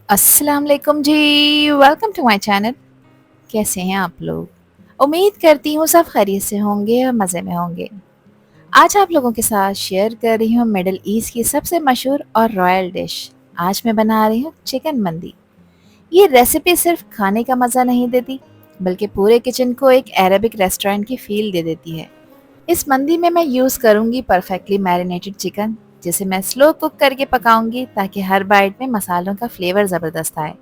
अस्सलाम वालेकुम जी। Welcome to my channel. कैसे हैं आप लोग? उम्मीद करती हूँ सब खैरियत से होंगे और मज़े में होंगे। आज आप लोगों के साथ शेयर कर रही हूँ मिडिल ईस्ट की सबसे मशहूर और रॉयल डिश। आज मैं बना रही हूँ चिकन मंदी। ये रेसिपी सिर्फ खाने का मज़ा नहीं देती, बल्कि पूरे किचन को एक अरेबिक रेस्टोरेंट की फील दे देती है। इस मंदी में मैं यूज़ करूँगी परफेक्टली मैरिनेटेड चिकन, जिसे मैं स्लो कुक करके पकाऊंगी ताकि हर बाइट में मसालों का फ्लेवर ज़बरदस्त आए।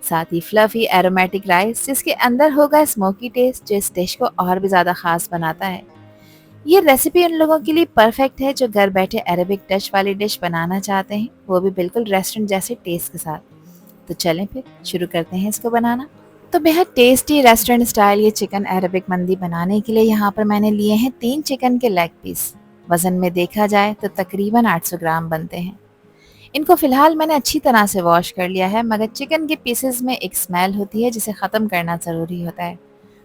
साथ ही फ्लफी एरोमेटिक राइस जिसके अंदर होगा स्मोकी टेस्ट, जो इस डिश को और भी ज़्यादा ख़ास बनाता है। ये रेसिपी उन लोगों के लिए परफेक्ट है जो घर बैठे अरेबिक टच वाली डिश बनाना चाहते हैं, वो भी बिल्कुल रेस्टोरेंट जैसे टेस्ट के साथ। तो चलें फिर शुरू करते हैं इसको बनाना। तो बेहद टेस्टी रेस्टोरेंट स्टाइल ये चिकन अरेबिक मंदी बनाने के लिए यहाँ पर मैंने लिए हैं 3 चिकन के लेग पीस। वज़न में देखा जाए तो तकरीबन 800 ग्राम बनते हैं। इनको फ़िलहाल मैंने अच्छी तरह से वॉश कर लिया है, मगर चिकन के पीसेस में एक स्मेल होती है जिसे ख़त्म करना ज़रूरी होता है।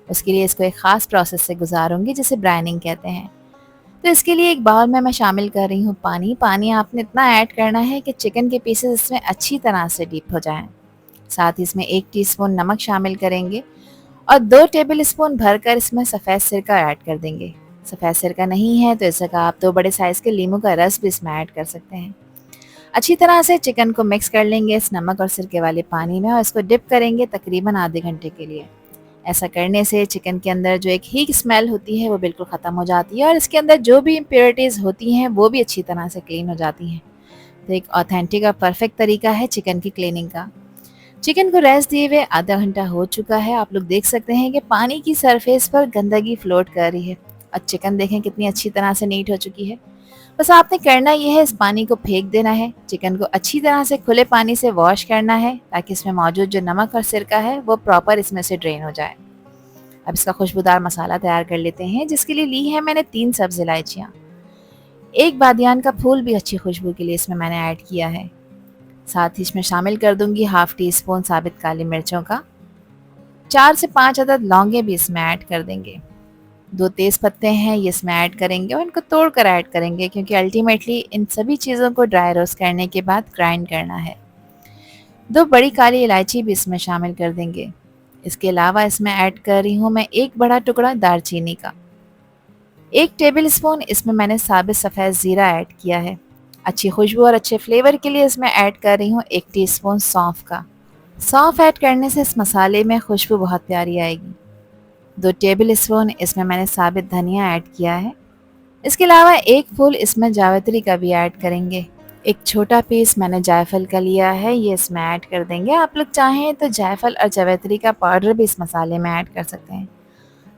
उसके लिए इसको एक ख़ास प्रोसेस से गुजारूंगी जिसे ब्राइनिंग कहते हैं। तो इसके लिए एक बाउल में मैं शामिल कर रही हूँ पानी। पानी आपने इतना ऐड करना है कि चिकन के पीसेस इसमें अच्छी तरह से डीप हो जाएं। साथ ही इसमें 1 टीस्पून नमक शामिल करेंगे और 2 टेबल स्पून भरकर इसमें सफ़ेद सिरका ऐड कर देंगे। सफ़ेद सिरका नहीं है तो इस जगह आप 2 बड़े साइज़ के लीमू का रस भी इसमें ऐड कर सकते हैं। अच्छी तरह से चिकन को मिक्स कर लेंगे इस नमक और सिरके वाले पानी में और इसको डिप करेंगे तकरीबन आधे घंटे के लिए। ऐसा करने से चिकन के अंदर जो एक हीट स्मेल होती है वो बिल्कुल ख़त्म हो जाती है और इसके अंदर जो भी इम्प्योरिटीज़ होती हैं वो भी अच्छी तरह से क्लीन हो जाती हैं। तो एक ऑथेंटिक और परफेक्ट तरीका है चिकन की क्लीनिंग का। चिकन को रेस्ट दिए हुए आधा घंटा हो चुका है। आप लोग देख सकते हैं कि पानी की सरफेस पर गंदगी फ्लोट कर रही है और चिकन देखें कितनी अच्छी तरह से नीट हो चुकी है। बस आपने करना ये है, इस पानी को फेंक देना है। चिकन को अच्छी तरह से खुले पानी से वॉश करना है ताकि इसमें मौजूद जो नमक और सिरका है वो प्रॉपर इसमें से ड्रेन हो जाए। अब इसका खुशबूदार मसाला तैयार कर लेते हैं, जिसके लिए ली है मैंने 3 सब्ज़ इलायचियाँ। एक बादियान का फूल भी अच्छी खुशबू के लिए इसमें मैंने ऐड किया है। साथ ही इसमें शामिल कर दूंगी हाफ टी स्पून साबित काली मिर्चों का। 4 से 5 अदद लौंगे भी इसमें ऐड कर देंगे। 2 तेज़ पत्ते हैं ये इसमें ऐड करेंगे और इनको तोड़ कर ऐड करेंगे, क्योंकि अल्टीमेटली इन सभी चीज़ों को ड्राई रोस्ट करने के बाद ग्राइंड करना है। 2 बड़ी काली इलायची भी इसमें शामिल कर देंगे। इसके अलावा इसमें ऐड कर रही हूँ मैं 1 बड़ा टुकड़ा दालचीनी का। 1 टेबल स्पून इसमें मैंने साबित सफ़ेद ज़ीरा ऐड किया है। अच्छी खुशबू और अच्छे फ्लेवर के लिए इसमें ऐड कर रही हूँ 1 टीस्पून सौंफ का। सौंफ ऐड करने से इस मसाले में खुशबू बहुत प्यारी आएगी। 2 टेबल स्पून इसमें मैंने साबित धनिया ऐड किया है। इसके अलावा 1 फूल इसमें जावित्री का भी ऐड करेंगे। एक छोटा पीस मैंने जायफल का लिया है, ये इसमें ऐड कर देंगे। आप लोग चाहें तो जायफल और जावित्री का पाउडर भी इस मसाले में ऐड कर सकते हैं।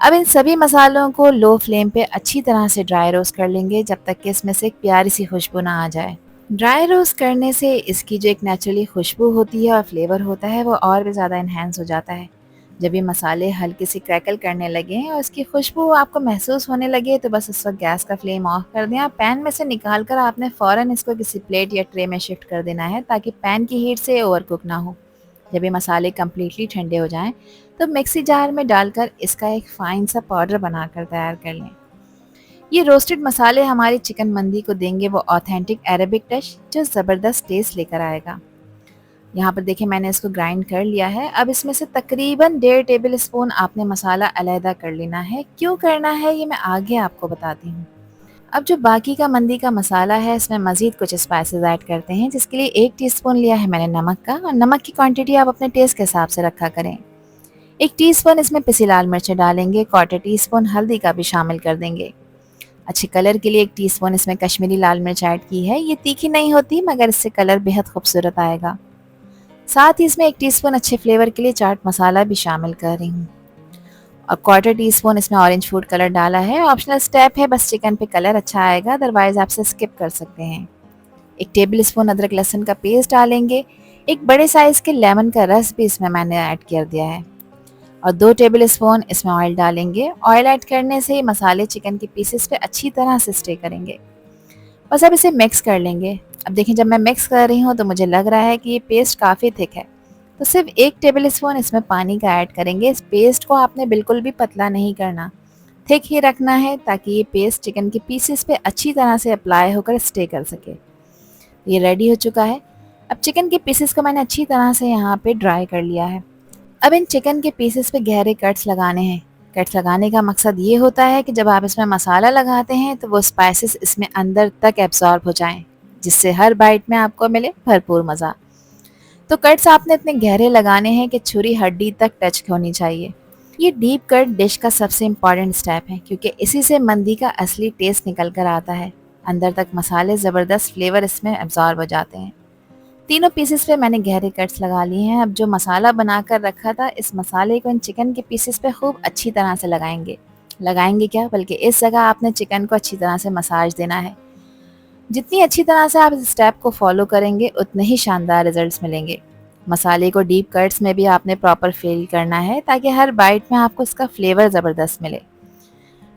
अब इन सभी मसालों को लो फ्लेम पे अच्छी तरह से ड्राई रोस्ट कर लेंगे जब तक कि इसमें से एक प्यारी सी खुशबू ना आ जाए। ड्राई रोस्ट करने से इसकी जो एक नेचुरली खुशबू होती है और फ्लेवर होता है वो और भी ज़्यादा इन्हेंस हो जाता है। जब ये मसाले हल्के से क्रैकल करने लगें और इसकी खुशबू आपको महसूस होने लगे तो बस उस वक्त गैस का फ्लेम ऑफ कर दें। आप पैन में से निकाल कर आपने फ़ौरन इसको किसी प्लेट या ट्रे में शिफ्ट कर देना है ताकि पैन की हीट से ओवर कुक ना हो। जब ये मसाले कम्प्लीटली ठंडे हो जाएं तो मिक्सी जार में डालकर इसका एक फ़ाइन सा पाउडर बनाकर तैयार कर लें। ये रोस्टेड मसाले हमारी चिकन मंदी को देंगे वो ऑथेंटिक अरेबिक टच जो ज़बरदस्त टेस्ट लेकर आएगा। यहाँ पर देखिए मैंने इसको ग्राइंड कर लिया है। अब इसमें से तकरीबन 1.5 टेबल स्पून आपने मसाला अलहदा कर लेना है। क्यों करना है ये मैं आगे आपको बताती हूँ। अब जो बाकी का मंदी का मसाला है इसमें मज़ीद कुछ स्पाइसेस ऐड करते हैं, जिसके लिए 1 टीस्पून लिया है मैंने नमक का, और नमक की क्वांटिटी आप अपने टेस्ट के हिसाब से रखा करें। 1 टीस्पून इसमें पिसी लाल मिर्च डालेंगे, 1/4 टीस्पून हल्दी का भी शामिल कर देंगे। अच्छे कलर के लिए 1 टीस्पून इसमें कश्मीरी लाल मिर्च ऐड की है। ये तीखी नहीं होती मगर इससे कलर बेहद खूबसूरत आएगा। साथ ही इसमें 1 टीस्पून अच्छे फ्लेवर के लिए चाट मसाला भी शामिल कर रही हूँ और 1/4 टीस्पून इसमें ऑरेंज फूड कलर डाला है। ऑप्शनल स्टेप है, बस चिकन पे कलर अच्छा आएगा, अदरवाइज आप इसे स्किप कर सकते हैं। 1 टेबल स्पून अदरक लहसुन का पेस्ट डालेंगे। एक बड़े साइज़ के लेमन का रस भी इसमें मैंने ऐड कर दिया है और 2 टेबल स्पून इसमें ऑयल डालेंगे। ऑयल ऐड करने से मसाले चिकन के पीसेस पे अच्छी तरह से स्टे करेंगे। बस अब इसे मिक्स कर लेंगे। अब देखिए जब मैं मिक्स कर रही हूँ तो मुझे लग रहा है कि ये पेस्ट काफ़ी थिक है, तो सिर्फ 1 टेबल स्पून इसमें पानी का ऐड करेंगे। इस पेस्ट को आपने बिल्कुल भी पतला नहीं करना, थिक ही रखना है ताकि ये पेस्ट चिकन के पीसेस पे अच्छी तरह से अप्लाई होकर स्टे कर सके। ये रेडी हो चुका है। अब चिकन के पीसेस को मैंने अच्छी तरह से यहाँ पे ड्राई कर लिया है। अब इन चिकन के पीसेस पे गहरे कट्स लगाने हैं। कट्स लगाने का मकसद ये होता है कि जब आप इसमें मसाला लगाते हैं तो वो स्पाइसेस इसमें अंदर तक एब्जॉर्ब हो जाएं, जिससे हर बाइट में आपको मिले भरपूर मज़ा। तो कट्स आपने इतने गहरे लगाने हैं कि छुरी हड्डी तक टच होनी चाहिए। ये डीप कट डिश का सबसे इम्पॉर्टेंट स्टेप है, क्योंकि इसी से मंदी का असली टेस्ट निकल कर आता है। अंदर तक मसाले ज़बरदस्त फ्लेवर इसमें एब्जॉर्ब हो जाते हैं। तीनों पीसेस पे मैंने गहरे कट्स लगा लिए हैं। अब जो मसाला बना कर रखा था, इस मसाले को इन चिकन के पीसेस पे खूब अच्छी तरह से लगाएंगे क्या, बल्कि इस जगह आपने चिकन को अच्छी तरह से मसाज देना है। जितनी अच्छी तरह से आप इस स्टेप को फॉलो करेंगे उतने ही शानदार रिजल्ट्स मिलेंगे। मसाले को डीप कट्स में भी आपने प्रॉपर फील करना है, ताकि हर बाइट में आपको इसका फ्लेवर ज़बरदस्त मिले।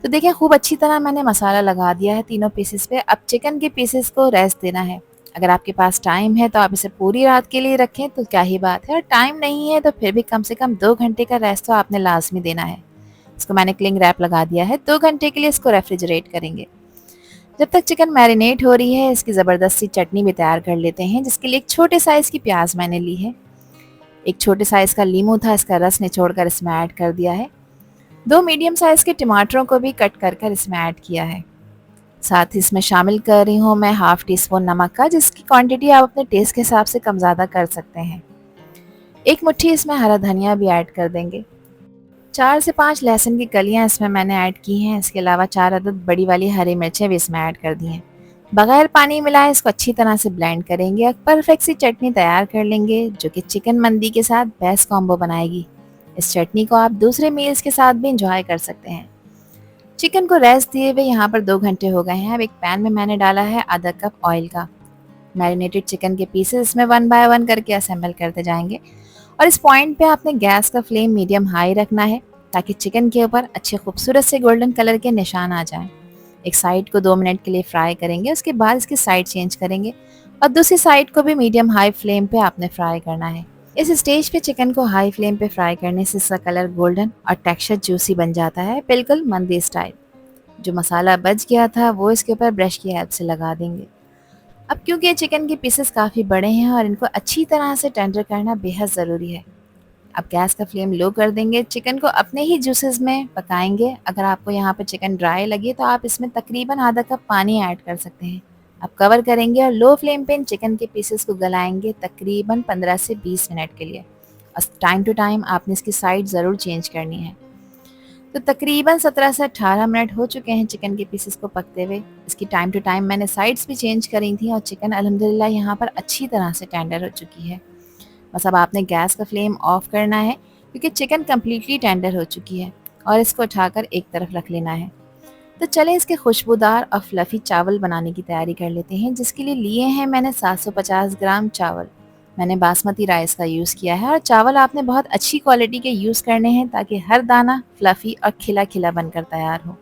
तो देखिए, खूब अच्छी तरह मैंने मसाला लगा दिया है तीनों पीसेस पे। अब चिकन के पीसेस को रेस्ट देना है। अगर आपके पास टाइम है तो आप इसे पूरी रात के लिए रखें तो क्या ही बात है, और टाइम नहीं है तो फिर भी कम से कम 2 घंटे का रेस्ट तो आपने लाजमी देना है। इसको मैंने क्लिंग रैप लगा दिया है। 2 घंटे के लिए इसको रेफ्रिजरेट करेंगे। जब तक चिकन मैरिनेट हो रही है, इसकी ज़बरदस्त सी चटनी भी तैयार कर लेते हैं, जिसके लिए एक छोटे साइज़ की प्याज मैंने ली है। एक छोटे साइज़ का लीमू था, इसका रस निचोड़ कर इसमें ऐड कर दिया है। 2 मीडियम साइज़ के टमाटरों को भी कट कर कर इसमें ऐड किया है। साथ ही इसमें शामिल कर रही हूँ मैं हाफ़ टी स्पून नमक का, जिसकी क्वांटिटी आप अपने टेस्ट के हिसाब से कम ज़्यादा कर सकते हैं। एक मुट्ठी इसमें हरा धनिया भी ऐड कर देंगे। 4 से 5 लहसुन की कलियाँ इसमें मैंने ऐड की हैं। इसके अलावा 4 अदद बड़ी वाली हरी मिर्चें भी इसमें ऐड कर दी हैं। बगैर पानी मिलाए इसको अच्छी तरह से ब्लेंड करेंगे और परफेक्ट सी चटनी तैयार कर लेंगे, जो कि चिकन मंदी के साथ बेस्ट कॉम्बो बनाएगी। इस चटनी को आप दूसरे मील्स के साथ भी इंजॉय कर सकते हैं। चिकन को रेस्ट दिए हुए यहाँ पर 2 घंटे हो गए हैं। अब एक पैन में मैंने डाला है आधा कप ऑयल का। मैरिनेटेड चिकन के पीसेस इसमें 1 बाय 1 करके असेंबल करते जाएंगे, और इस पॉइंट पे आपने गैस का फ्लेम मीडियम हाई रखना है, ताकि चिकन के ऊपर अच्छे खूबसूरत से गोल्डन कलर के निशान आ जाएं। एक साइड को 2 मिनट के लिए फ्राई करेंगे, उसके बाद इसकी साइड चेंज करेंगे और दूसरी साइड को भी मीडियम हाई फ्लेम पे आपने फ्राई करना है। इस स्टेज पे चिकन को हाई फ्लेम पे फ्राई करने से इसका कलर गोल्डन और टेक्सचर जूसी बन जाता है, बिल्कुल मंदी स्टाइल। जो मसाला बच गया था वो इसके ऊपर ब्रश की हेल्प से लगा देंगे। अब क्योंकि ये चिकन के पीसेस काफ़ी बड़े हैं और इनको अच्छी तरह से टेंडर करना बेहद ज़रूरी है, अब गैस का फ्लेम लो कर देंगे। चिकन को अपने ही जूसेस में पकाएंगे। अगर आपको यहाँ पर चिकन ड्राई लगे तो आप इसमें तकरीबन आधा कप पानी ऐड कर सकते हैं। अब कवर करेंगे और लो फ्लेम पे इन चिकन के पीसेस को गलाएंगे तकरीबन 15 से 20 मिनट के लिए। और टाइम टू टाइम आपने इसकी साइड ज़रूर चेंज करनी है। तो तकरीबन 17 से 18 मिनट हो चुके हैं चिकन के पीसेस को पकते हुए। इसकी टाइम टू टाइम मैंने साइड्स भी चेंज करी थी और चिकन अल्हम्दुलिल्लाह यहाँ पर अच्छी तरह से टेंडर हो चुकी है। बस अब आपने गैस का फ्लेम ऑफ करना है, क्योंकि चिकन कम्प्लीटली टेंडर हो चुकी है, और इसको उठाकर एक तरफ रख लेना है। तो चलें इसके खुशबूदार और फ्लफ़ी चावल बनाने की तैयारी कर लेते हैं, जिसके लिए लिए हैं मैंने 750 ग्राम चावल। मैंने बासमती राइस का यूज़ किया है, और चावल आपने बहुत अच्छी क्वालिटी के यूज़ करने हैं, ताकि हर दाना फ्लफ़ी और खिला खिला बनकर तैयार हो।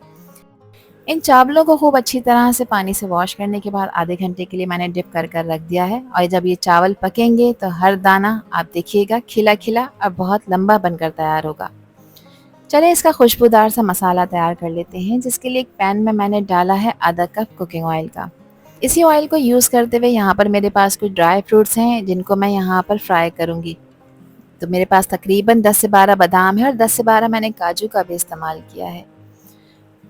इन चावलों को खूब अच्छी तरह से पानी से वॉश करने के बाद आधे घंटे के लिए मैंने डिप कर कर रख दिया है, और जब ये चावल पकेंगे तो हर दाना आप देखिएगा खिला खिला और बहुत लंबा बनकर तैयार होगा। चलिए इसका खुशबूदार सा मसाला तैयार कर लेते हैं, जिसके लिए एक पैन में मैंने डाला है आधा कप कुकिंग ऑयल का। इसी ऑयल को यूज़ करते हुए यहाँ पर मेरे पास कुछ ड्राई फ्रूट्स हैं, जिनको मैं यहाँ पर फ्राई करूँगी। तो मेरे पास तकरीबन 10 से 12 बादाम है और 10 से 12 मैंने काजू का भी इस्तेमाल किया है।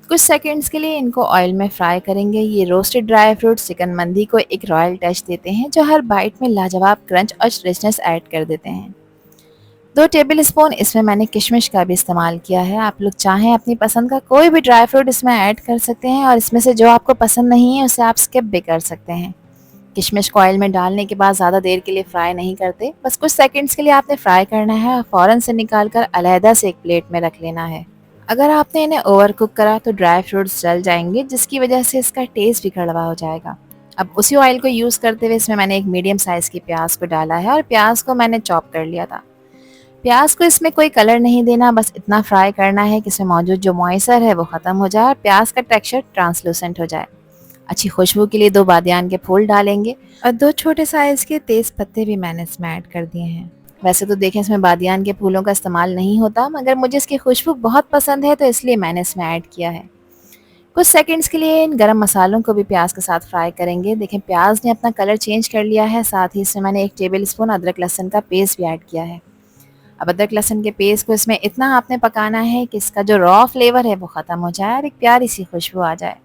कुछ सेकंड्स के लिए इनको ऑयल में फ्राई करेंगे। ये रोस्टेड ड्राई फ्रूट्स चिकन मंदी को एक रॉयल टच देते हैं, जो हर बाइट में लाजवाब क्रंच और रिचनेस ऐड कर देते हैं। 2 टेबल स्पून इसमें मैंने किशमिश का भी इस्तेमाल किया है। आप लोग चाहें अपनी पसंद का कोई भी ड्राई फ्रूट इसमें ऐड कर सकते हैं, और इसमें से जो आपको पसंद नहीं है उसे आप स्किप भी कर सकते हैं। किशमिश को ऑयल में डालने के बाद ज़्यादा देर के लिए फ्राई नहीं करते, बस कुछ सेकंड्स के लिए आपने फ्राई करना है और फ़ौरन से निकाल कर अलहदा से एक प्लेट में रख लेना है। अगर आपने इन्हें ओवर कुक करा तो ड्राई फ्रूट्स जल जाएंगे, जिसकी वजह से इसका टेस्ट भी कड़वा हो जाएगा। अब उसी ऑयल को यूज़ करते हुए इसमें मैंने एक मीडियम साइज़ की प्याज को डाला है, और प्याज को मैंने चॉप कर लिया था। प्याज को इसमें कोई कलर नहीं देना, बस इतना फ्राई करना है कि इसमें मौजूद जो मॉइस्चर है वो ख़त्म हो जाए और प्याज का टेक्सचर ट्रांसलूसेंट हो जाए। अच्छी खुशबू के लिए 2 बादियान के फूल डालेंगे, और 2 छोटे साइज़ के तेज़ पत्ते भी मैंने इसमें ऐड कर दिए हैं। वैसे तो देखें इसमें बादियान के फूलों का इस्तेमाल नहीं होता, मगर मुझे इसकी खुशबू बहुत पसंद है तो इसलिए मैंने इसमें ऐड किया है। कुछ सेकंड्स के लिए इन गरम मसालों को भी प्याज के साथ फ्राई करेंगे। देखें प्याज ने अपना कलर चेंज कर लिया है, साथ ही इसमें मैंने 1 टेबल स्पून अदरक लहसुन का पेस्ट भी ऐड किया है। अब अदरक लहसुन के पेस्ट को इसमें इतना आपने पकाना है कि इसका जो रॉ फ्लेवर है वो ख़त्म हो जाए और एक प्यारी सी खुशबू आ जाए।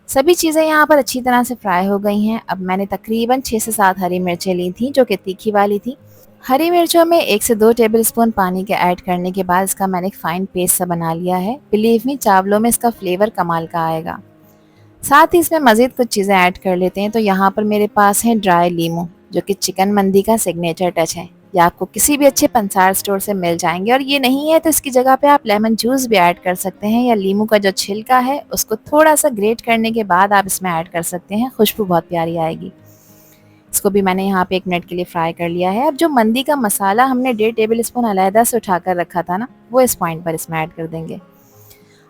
सभी चीज़ें यहाँ पर अच्छी तरह से फ्राई हो गई हैं। अब मैंने तकरीबन 6 से 7 हरी मिर्चें ली थी जो कि तीखी वाली थी। हरी मिर्चों में 1 से 2 टेबलस्पून पानी के ऐड करने के बाद इसका मैंने एक फ़ाइन पेस्ट सा बना लिया है। बिलीव मी चावलों में इसका फ्लेवर कमाल का आएगा। साथ ही इसमें मज़ीद कुछ चीज़ें ऐड कर लेते हैं। तो यहाँ पर मेरे पास है ड्राई लीमू जो कि चिकन मंदी का सिग्नेचर टच है। ये आपको किसी भी अच्छे पंसार स्टोर से मिल जाएंगे और ये नहीं है तो इसकी जगह पे आप लेमन जूस भी ऐड कर सकते हैं या लीमू का जो छिलका है उसको थोड़ा सा ग्रेट करने के बाद आप इसमें ऐड कर सकते हैं। खुशबू बहुत प्यारी आएगी। इसको भी मैंने यहाँ पे 1 मिनट के लिए फ्राई कर लिया है। अब जो मंदी का मसाला हमने 1.5 टेबल स्पून अलहदा से उठाकर रखा था ना, वो इस पॉइंट पर इसमें ऐड कर देंगे।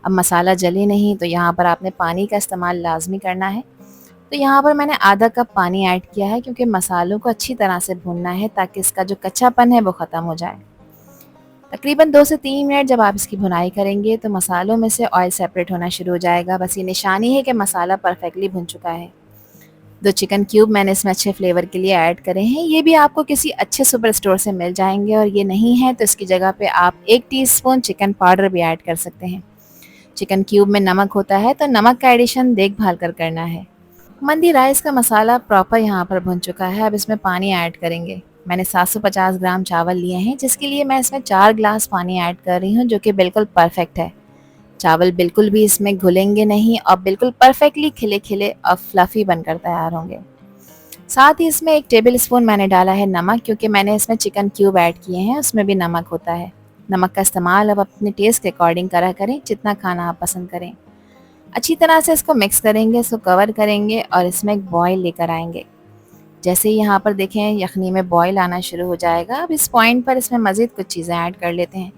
अब मसाला जले नहीं तो यहाँ पर आपने पानी का इस्तेमाल लाजमी करना है। तो यहाँ पर मैंने आधा कप पानी ऐड किया है क्योंकि मसालों को अच्छी तरह से भूनना है ताकि इसका जो कच्चापन है वो ख़त्म हो जाए। तकरीबन 2 से 3 मिनट जब आप इसकी भुनाई करेंगे तो मसालों में से ऑयल सेपरेट होना शुरू हो जाएगा। बस ये निशानी है कि मसाला परफेक्टली भुन चुका है। 2 चिकन क्यूब मैंने इसमें अच्छे फ्लेवर के लिए ऐड करे हैं। ये भी आपको किसी अच्छे सुपर स्टोर से मिल जाएंगे और ये नहीं है तो इसकी जगह पे आप 1 टीस्पून चिकन पाउडर भी ऐड कर सकते हैं। चिकन क्यूब में नमक होता है तो नमक का एडिशन देखभाल कर करना है। मंदी राइस का मसाला प्रॉपर यहाँ पर भुन चुका है। अब इसमें पानी ऐड करेंगे। मैंने 750 ग्राम चावल लिए हैं जिसके लिए मैं इसमें 4 ग्लास पानी ऐड कर रही हूँ जो कि बिल्कुल परफेक्ट है। चावल बिल्कुल भी इसमें घुलेंगे नहीं और बिल्कुल परफेक्टली खिले खिले और फ्लफ़ी बनकर तैयार होंगे। साथ ही इसमें 1 टेबल स्पून मैंने डाला है नमक क्योंकि मैंने इसमें चिकन क्यूब ऐड किए हैं, उसमें भी नमक होता है। नमक का इस्तेमाल अब अपने टेस्ट के अकॉर्डिंग करा करें, जितना खाना आप पसंद करें। अच्छी तरह से इसको मिक्स करेंगे, इसको कवर करेंगे और इसमें एक बॉयल लेकर आएंगे। जैसे ही यहाँ पर देखें यखनी में बॉयल आना शुरू हो जाएगा। अब इस पॉइंट पर इसमें मज़ीद कुछ चीज़ें ऐड कर लेते हैं।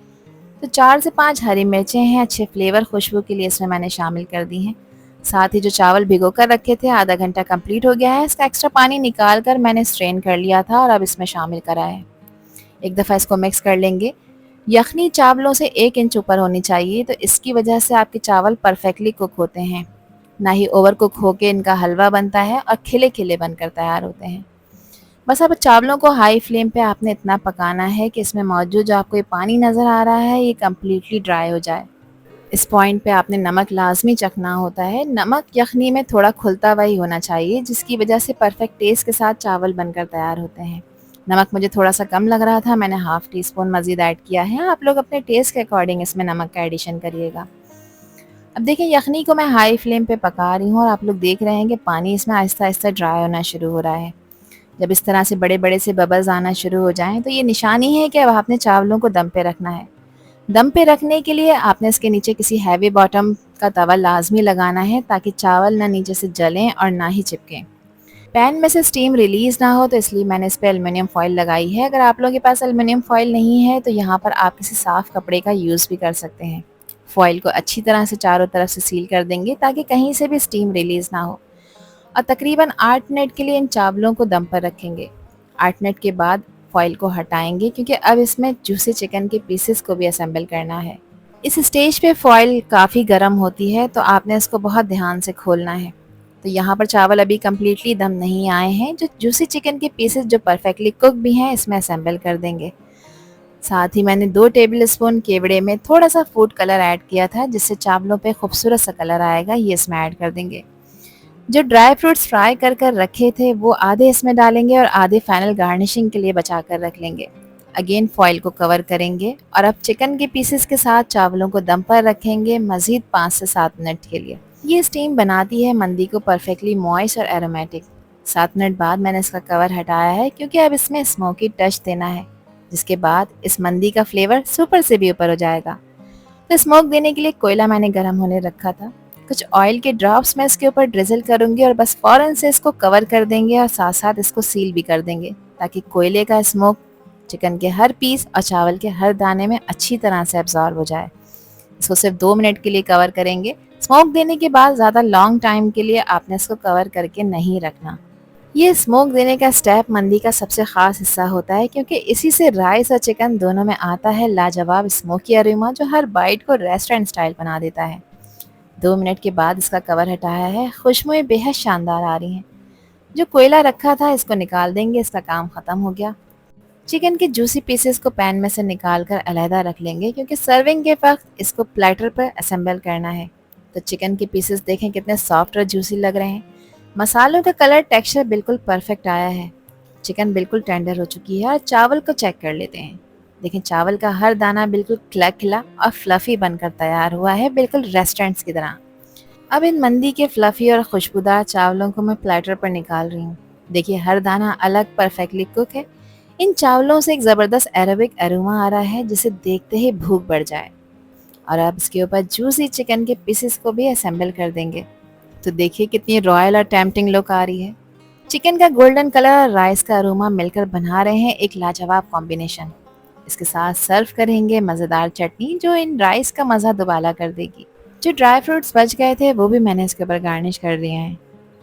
तो 4 से 5 हरी मिर्चें हैं, अच्छे फ्लेवर खुशबू के लिए इसमें मैंने शामिल कर दी हैं। साथ ही जो चावल भिगो कर रखे थे, आधा घंटा कंप्लीट हो गया है। इसका एक्स्ट्रा पानी निकाल कर मैंने स्ट्रेन कर लिया था और अब इसमें शामिल करा है। एक दफ़ा इसको मिक्स कर लेंगे। यखनी चावलों से 1 इंच ऊपर होनी चाहिए तो इसकी वजह से आपके चावल परफेक्टली कुक होते हैं, ना ही ओवर कुक होके इनका हलवा बनता है और खिले खिले बनकर तैयार होते हैं। बस अब चावलों को हाई फ्लेम पे आपने इतना पकाना है कि इसमें मौजूद जो आपको ये पानी नज़र आ रहा है ये कम्प्लीटली ड्राई हो जाए। इस पॉइंट पे आपने नमक लाजमी चखना होता है। नमक यखनी में थोड़ा खुलता हुआ ही होना चाहिए जिसकी वजह से परफेक्ट टेस्ट के साथ चावल बनकर तैयार होते हैं। नमक मुझे थोड़ा सा कम लग रहा था, मैंने हाफ़ टी स्पून मज़ीद ऐड किया है। आप लोग अपने टेस्ट के अकॉर्डिंग इसमें नमक का एडिशन करिएगा। अब देखिए यखनी को मैं हाई फ्लेम पे पका रही हूँ और आप लोग देख रहे हैं कि पानी इसमें आहिस्ता आहिस्ता ड्राई होना शुरू हो रहा है। जब इस तरह से बड़े बड़े से बबल्स आना शुरू हो जाएं तो ये निशानी है कि अब आपने चावलों को दम पे रखना है। दम पे रखने के लिए आपने इसके नीचे किसी हैवी बॉटम का तवा लाजमी लगाना है ताकि चावल ना नीचे से जलें और ना ही चिपकें। पैन में से स्टीम रिलीज़ ना हो तो इसलिए मैंने इस पर एल्युमिनियम फॉइल लगाई है। अगर आप लोगों के पास एल्युमिनियम फॉइल नहीं है तो यहाँ पर आप किसी साफ़ कपड़े का यूज़ भी कर सकते हैं। फॉइल को अच्छी तरह से चारों तरफ से सील कर देंगे ताकि कहीं से भी स्टीम रिलीज़ ना हो और तकरीबन 8 मिनट के लिए इन चावलों को दम पर रखेंगे। 8 मिनट के बाद फॉइल को हटाएंगे क्योंकि अब इसमें जूसी चिकन के पीसेस को भी असेंबल करना है। इस स्टेज पे फॉइल काफ़ी गर्म होती है तो आपने इसको बहुत ध्यान से खोलना है। तो यहाँ पर चावल अभी कम्प्लीटली दम नहीं आए हैं। जो जूसी चिकन के पीसेस जो परफेक्टली कुक भी हैं इसमें असेंबल कर देंगे। साथ ही मैंने 2 टेबल स्पून केवड़े में थोड़ा सा फूड कलर ऐड किया था जिससे चावलों पे खूबसूरत सा कलर आएगा, ये इसमें ऐड कर देंगे। जो ड्राई फ्रूट्स फ्राई कर कर रखे थे वो आधे इसमें डालेंगे और आधे फाइनल गार्निशिंग के लिए बचा कर रख लेंगे। अगेन फॉइल को कवर करेंगे और अब चिकन के पीसेस के साथ चावलों को दम पर रखेंगे मज़ीद 5 से 7 मिनट के लिए। ये स्टीम बनाती है मंदी को परफेक्टली मॉइस्ट और एरोमेटिक। 7 मिनट बाद मैंने इसका कवर हटाया है क्योंकि अब इसमें स्मोकी टच देना है, जिसके बाद इस मंदी का फ्लेवर सुपर से भी ऊपर हो जाएगा। तो स्मोक देने के लिए कोयला मैंने गर्म होने रखा था। कुछ ऑयल के ड्रॉप्स मैं इसके ऊपर ड्रिजल करूँगी और बस फ़ौरन से इसको कवर कर देंगे और साथ साथ इसको सील भी कर देंगे ताकि कोयले का स्मोक चिकन के हर पीस और चावल के हर दाने में अच्छी तरह से एब्जॉर्ब हो जाए। इसको सिर्फ 2 मिनट के लिए कवर करेंगे। स्मोक देने के बाद ज़्यादा लॉन्ग टाइम के लिए आपने इसको कवर करके नहीं रखना। ये स्मोक देने का स्टेप मंदी का सबसे ख़ास हिस्सा होता है क्योंकि इसी से राइस और चिकन दोनों में आता है लाजवाब स्मोकी अरोमा जो हर बाइट को रेस्टोरेंट स्टाइल बना देता है। 2 मिनट के बाद इसका कवर हटाया है, खुशबुएं बेहद शानदार आ रही हैं। जो कोयला रखा था इसको निकाल देंगे, इसका काम ख़त्म हो गया। चिकन के जूसी पीसेस को पैन में से निकाल कर अलहदा रख लेंगे क्योंकि सर्विंग के वक्त इसको प्लेटर पर असेंबल करना है। तो चिकन के पीसेस देखें कितने सॉफ्ट और जूसी लग रहे हैं। मसालों का कलर टेक्सचर बिल्कुल परफेक्ट आया है। चिकन बिल्कुल टेंडर हो चुकी है और चावल को चेक कर लेते हैं। देखें चावल का हर दाना बिल्कुल खिला खिला और फ्लफी बनकर तैयार हुआ है, बिल्कुल रेस्टोरेंट्स की तरह। अब इन मंदी के फ्लफी और खुशबूदार चावलों को मैं प्लेटर पर निकाल रही हूँ। देखिए हर दाना अलग परफेक्टली कुक है। इन चावलों से एक ज़बरदस्त अरेबिक अरोमा आ रहा है जिसे देखते ही भूख बढ़ जाए। और अब इसके ऊपर जूसी चिकन के पीसेस को भी असेंबल कर देंगे। तो देखिए कितनी रॉयल और टेम्पटिंग लुक आ रही है। चिकन का गोल्डन कलर और राइस का अरोमा मिलकर बना रहे हैं एक लाजवाब कॉम्बिनेशन। इसके साथ सर्व करेंगे मज़ेदार चटनी जो इन राइस का मज़ा दुबाला कर देगी। जो ड्राई फ्रूट्स बच गए थे वो भी मैंने इसके ऊपर गार्निश कर दिए हैं।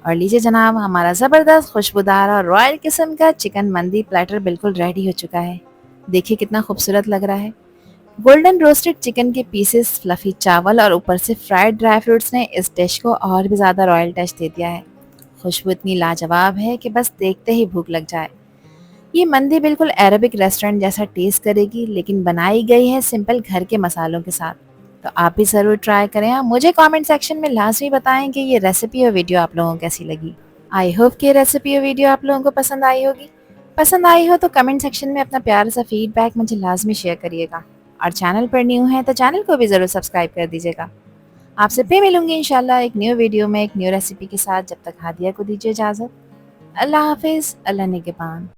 और लीजिए जनाब, हमारा ज़बरदस्त खुशबूदार और रॉयल किस्म का चिकन मंदी प्लेटर बिल्कुल रेडी हो चुका है। देखिए कितना खूबसूरत लग रहा है। गोल्डन रोस्टेड चिकन के पीसेस, फ्लफी चावल और ऊपर से फ्राइड ड्राई फ्रूट्स ने इस डिश को और भी ज़्यादा रॉयल टच दे दिया है। खुशबू इतनी लाजवाब है कि बस देखते ही भूख लग जाए। ये मंदी बिल्कुल अरबिक रेस्टोरेंट जैसा टेस्ट करेगी, लेकिन बनाई गई है सिंपल घर के मसालों के साथ। तो आप भी ज़रूर ट्राई करें। आप मुझे कमेंट सेक्शन में लाजमी बताएं कि ये रेसिपी और वीडियो आप लोगों को कैसी लगी। आई होप कि ये रेसिपी और वीडियो आप लोगों को पसंद आई होगी। पसंद आई हो तो कमेंट सेक्शन में अपना प्यारा सा फीडबैक मुझे लाजमी शेयर करिएगा। और चैनल पर न्यू हैं तो चैनल को भी ज़रूर सब्सक्राइब कर दीजिएगा। आपसे फिर मिलूंगी इंशाल्लाह एक न्यू वीडियो में एक न्यू रेसिपी के साथ। जब तक हादिया को दीजिए इजाज़त। अल्लाह हाफिज़, अल्लाह निगहबान।